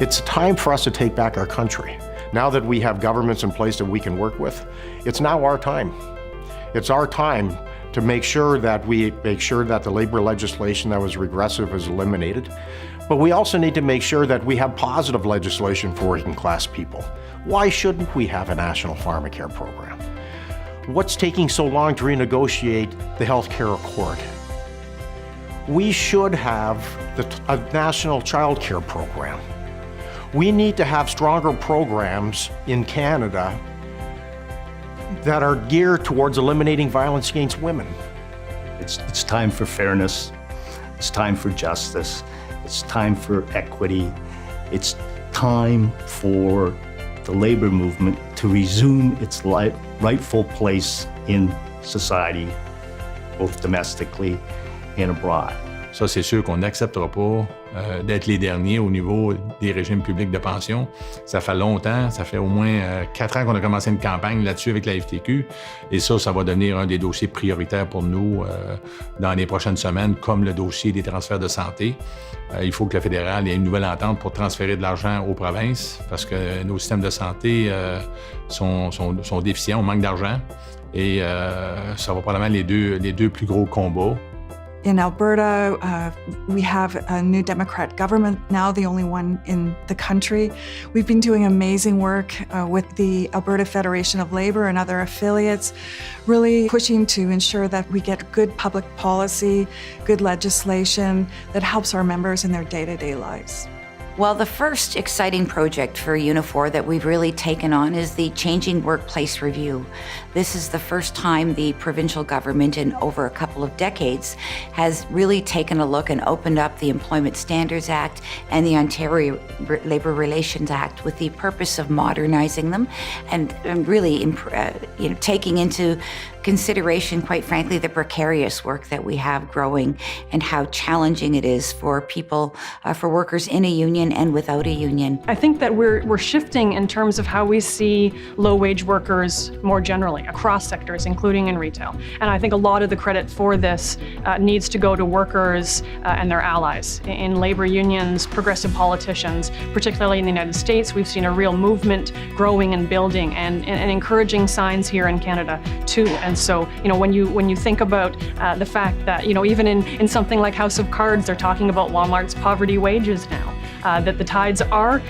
It's time for us to take back our country. Now that we have governments in place that we can work with, it's now our time. It's our time to make sure that the labor legislation that was regressive is eliminated. But we also need to make sure that we have positive legislation for working class people. Why shouldn't we have a national pharmacare program? What's taking so long to renegotiate the healthcare accord? We should have a national child care program. We need to have stronger programs in Canada that are geared towards eliminating violence against women. It's time for fairness. It's time for justice. It's time for equity. It's time for the labor movement to resume its rightful place in society, both domestically and abroad. Ça, c'est sûr qu'on n'acceptera pas d'être les derniers au niveau des régimes publics de pension. Ça fait longtemps, ça fait au moins 4 ans qu'on a commencé une campagne là-dessus avec la FTQ. Et ça va devenir un des dossiers prioritaires pour nous dans les prochaines semaines, comme le dossier des transferts de santé. Il faut que le fédéral ait une nouvelle entente pour transférer de l'argent aux provinces parce que nos systèmes de santé sont déficients, on manque d'argent. Et ça va probablement les deux plus gros combats. In Alberta, we have a new Democrat government, now the only one in the country. We've been doing amazing work with the Alberta Federation of Labor and other affiliates, really pushing to ensure that we get good public policy, good legislation that helps our members in their day-to-day lives. Well, the first exciting project for Unifor that we've really taken on is the Changing Workplace Review. This is the first time the provincial government in over a couple of decades has really taken a look and opened up the Employment Standards Act and the Ontario Labour Relations Act with the purpose of modernizing them and really taking into consideration, quite frankly, the precarious work that we have growing and how challenging it is for people, for workers in a union and without a union. I think that we're shifting in terms of how we see low-wage workers more generally across sectors, including in retail. And I think a lot of the credit for this needs to go to workers and their allies. In labor unions, progressive politicians, particularly in the United States, we've seen a real movement growing and building and encouraging signs here in Canada too. And so, when you think about the fact that, even in something like House of Cards, they're talking about Walmart's poverty wages now, that the tides are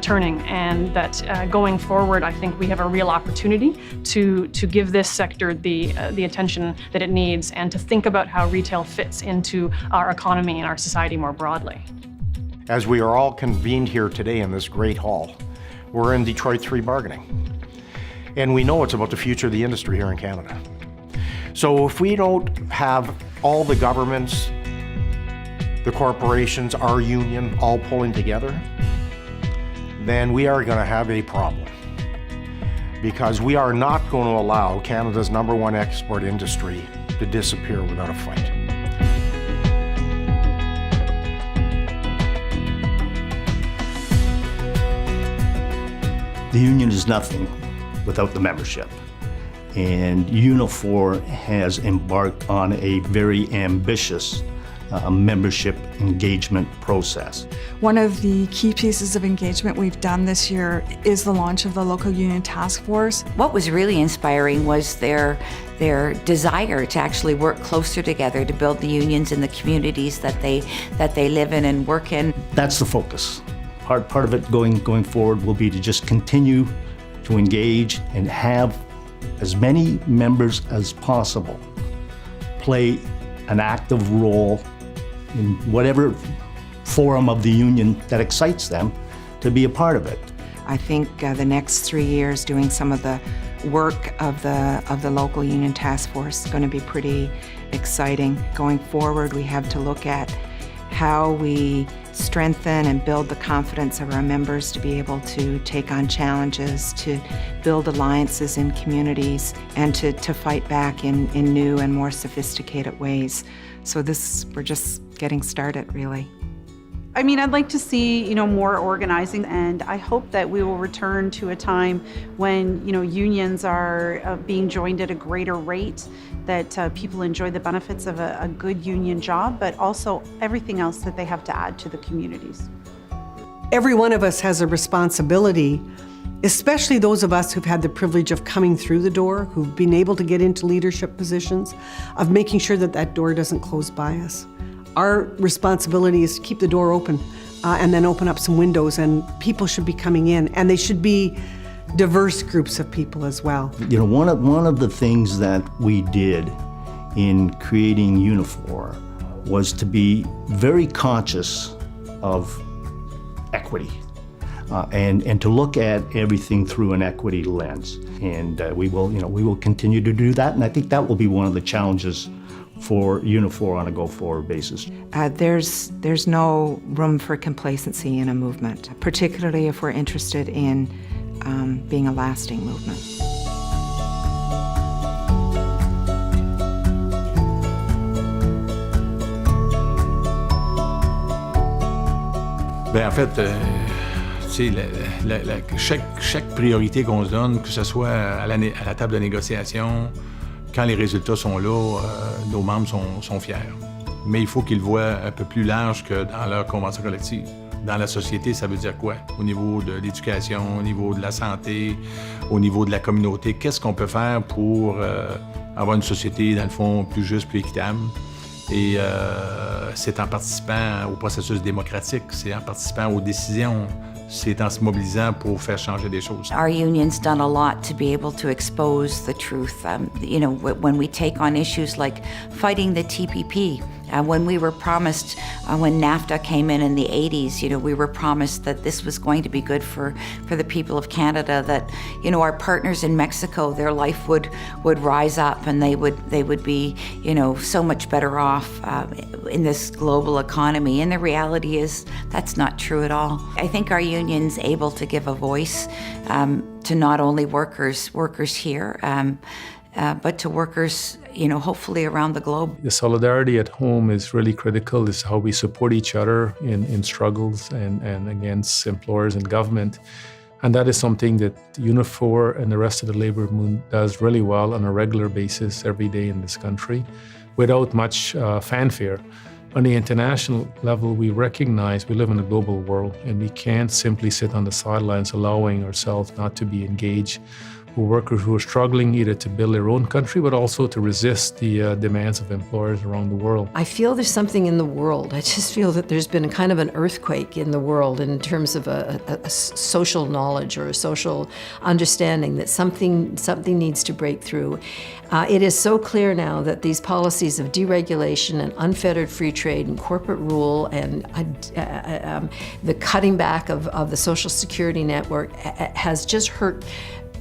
turning, and that going forward, I think we have a real opportunity to give this sector the attention that it needs, and to think about how retail fits into our economy and our society more broadly. As we are all convened here today in this great hall, we're in Detroit 3 bargaining. And we know it's about the future of the industry here in Canada. So if we don't have all the governments, the corporations, our union, all pulling together, then we are going to have a problem. Because we are not going to allow Canada's #1 export industry to disappear without a fight. The union is nothing without the membership. And Unifor has embarked on a very ambitious membership engagement process. One of the key pieces of engagement we've done this year is the launch of the Local Union Task Force. What was really inspiring was their desire to actually work closer together to build the unions in the communities that they live in and work in. That's the focus. Part of it going forward will be to just continue to engage and have as many members as possible play an active role in whatever forum of the union that excites them to be a part of it. I think the next 3 years doing some of the work of the local union task force is going to be pretty exciting. Going forward, we have to look at how we strengthen and build the confidence of our members to be able to take on challenges, to build alliances in communities, and to fight back in new and more sophisticated ways. So we're just getting started, really. I mean, I'd like to see, more organizing, and I hope that we will return to a time when, unions are being joined at a greater rate, that people enjoy the benefits of a good union job, but also everything else that they have to add to the communities. Every one of us has a responsibility, especially those of us who've had the privilege of coming through the door, who've been able to get into leadership positions, of making sure that that door doesn't close by us. Our responsibility is to keep the door open and then open up some windows, and people should be coming in, and they should be diverse groups of people as well. You know, one of the things that we did in creating Unifor was to be very conscious of equity and to look at everything through an equity lens. And we will continue to do that, and I think that will be one of the challenges for Unifor on a go-forward basis. There's no room for complacency in a movement, particularly if we're interested in being a lasting movement. Bien, en fait, tu sais, chaque priorité qu'on se donne, que ce soit à la table de négociation, quand les résultats sont là, nos membres sont fiers. Mais il faut qu'ils voient un peu plus large que dans leur convention collective. Dans la société, ça veut dire quoi? Au niveau de l'éducation, au niveau de la santé, au niveau de la communauté, qu'est-ce qu'on peut faire pour avoir une société, dans le fond, plus juste, plus équitable? Et c'est en participant au processus démocratique, c'est en participant aux décisions, c'est en se mobilisant pour faire changer des choses. Our union's done a lot to be able to expose the truth. When we take on issues like fighting the TPP, when we were promised, when NAFTA came in the 80s, we were promised that this was going to be good for the people of Canada, that, our partners in Mexico, their life would rise up and they would be, so much better off in this global economy. And the reality is that's not true at all. I think our union's able to give a voice to not only workers here, but to workers, hopefully around the globe. The solidarity at home is really critical. It's how we support each other in struggles and against employers and government. And that is something that Unifor and the rest of the labor movement does really well on a regular basis every day in this country without much fanfare. On the international level, we recognize we live in a global world and we can't simply sit on the sidelines allowing ourselves not to be engaged with workers who are struggling either to build their own country but also to resist the demands of employers around the world. I feel there's something in the world. I just feel that there's been kind of an earthquake in the world in terms of a social knowledge or a social understanding that something needs to break through. It is so clear now that these policies of deregulation and unfettered free trade and corporate rule and the cutting back of the Social Security network has just hurt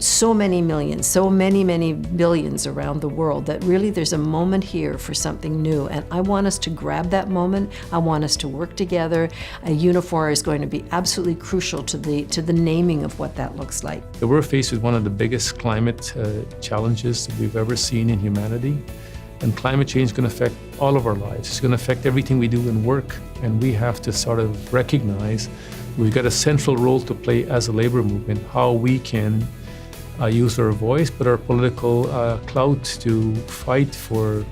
so many millions, so many billions around the world that really there's a moment here for something new. And I want us to grab that moment. I want us to work together. Unifor is going to be absolutely crucial to the naming of what that looks like. We're faced with one of the biggest climate challenges that we've ever seen in humanity. And climate change is going to affect all of our lives. It's going to affect everything we do in work. And we have to sort of recognize we've got a central role to play as a labor movement, how we can use our voice, but our political clout to fight for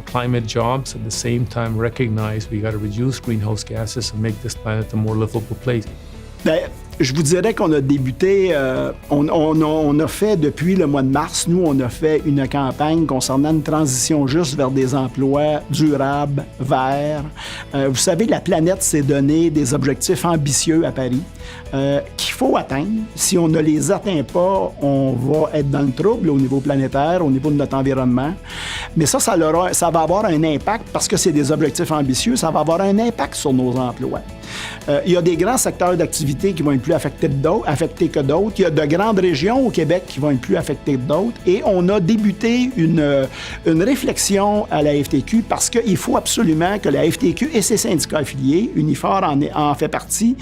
climate jobs, at the same time recognize we got to reduce greenhouse gases and make this planet a more livable place. Je vous dirais qu'on a débuté, on a fait depuis le mois de mars, nous, on a fait une campagne concernant une transition juste vers des emplois durables, verts. Vous savez, la planète s'est donné des objectifs ambitieux à Paris qu'il faut atteindre. Si on ne les atteint pas, on va être dans le trouble au niveau planétaire, au niveau de notre environnement. Mais ça va avoir un impact, parce que c'est des objectifs ambitieux, ça va avoir un impact sur nos emplois. Il y a des grands secteurs d'activité qui vont être plus affectés que d'autres. Il y a de grandes régions au Québec qui vont être plus affectées que d'autres. Et on a débuté une réflexion à la FTQ parce qu'il faut absolument que la FTQ et ses syndicats affiliés, Unifor en fait partie,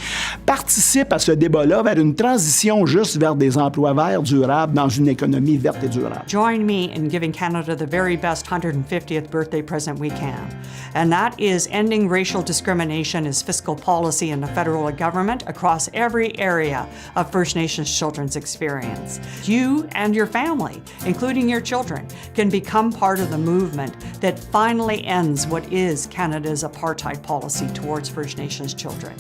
participent à ce débat-là vers une transition juste vers des emplois verts durables dans une économie verte et durable. Join me in giving Canada the very best 150th birthday present we can. And that is ending racial discrimination as fiscal policy policy in the federal government across every area of First Nations children's experience. You and your family, including your children, can become part of the movement that finally ends what is Canada's apartheid policy towards First Nations children.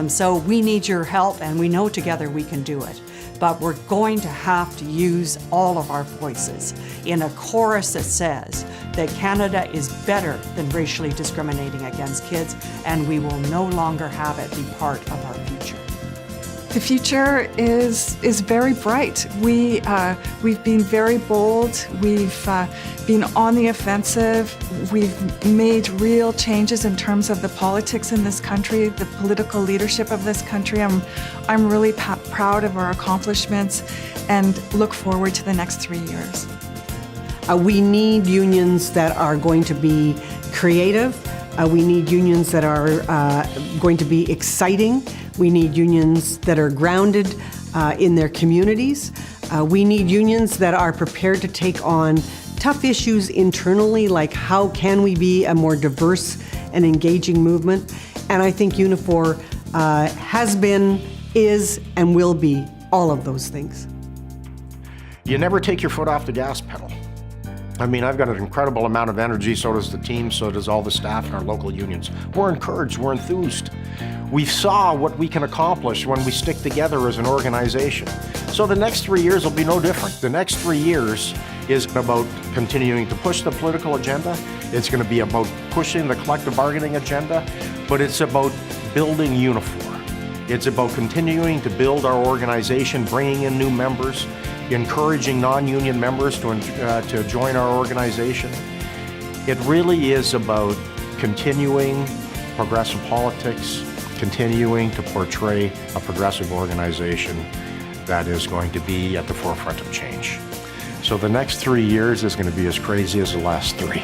So we need your help, and we know together we can do it. But we're going to have to use all of our voices in a chorus that says that Canada is better than racially discriminating against kids, and we will no longer have it be part of our future. The future is very bright. We've been very bold. We've been on the offensive. We've made real changes in terms of the politics in this country, the political leadership of this country. I'm really proud of our accomplishments and look forward to the next 3 years. We need unions that are going to be creative. We need unions that are going to be exciting. We need unions that are grounded in their communities. We need unions that are prepared to take on tough issues internally, like how can we be a more diverse and engaging movement. And I think Unifor has been, is, and will be all of those things. You never take your foot off the gas pedal. I mean, I've got an incredible amount of energy, so does the team, so does all the staff in our local unions. We're encouraged, we're enthused. We saw what we can accomplish when we stick together as an organization. So the next 3 years will be no different. The next 3 years is about continuing to push the political agenda. It's going to be about pushing the collective bargaining agenda, but it's about building Unifor. It's about continuing to build our organization, bringing in new members, encouraging non-union members to join our organization. It really is about continuing progressive politics, continuing to portray a progressive organization that is going to be at the forefront of change. So the next 3 years is going to be as crazy as the last 3.